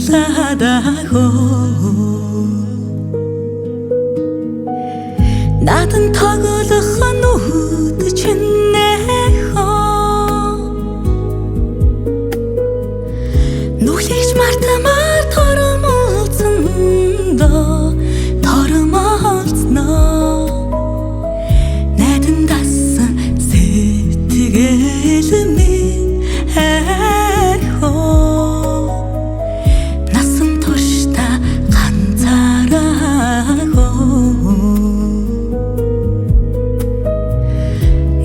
ганцаараа 나든 타글ах нүд чинээ нүхлэгч мартамаар торомолцноо найдан дасан сэтгэл минь насан туршта ганцаараа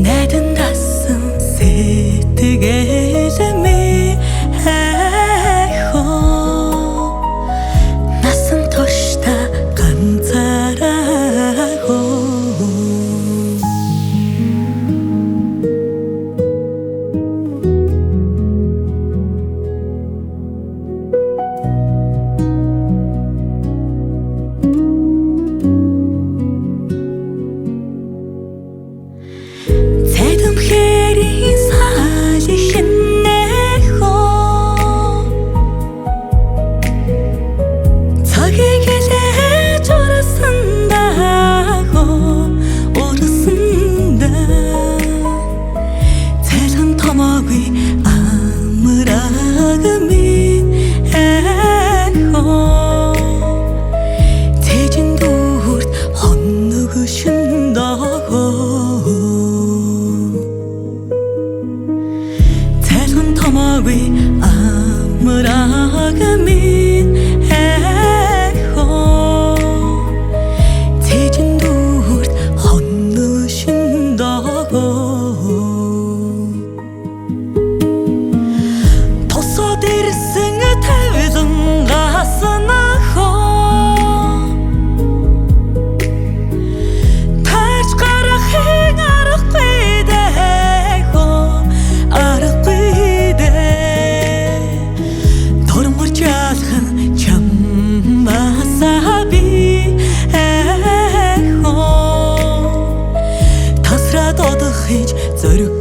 найдан дасан сэтгэл минь насан туршта ганцаараа Цайдам хэрийн саалхин цагийг элэж урасандаа цайлхан томоогүй амраг минь цэжин дүүрт хоног шиндаа цайлхан томоогүй амраг минь цэжин дүүрт хоног шиндаа тосоод ирсэн тавилан гаснахоо тарж гарахын аргагүй дээ торморч ялхан чамаасаа би тасраад одох хийж зориг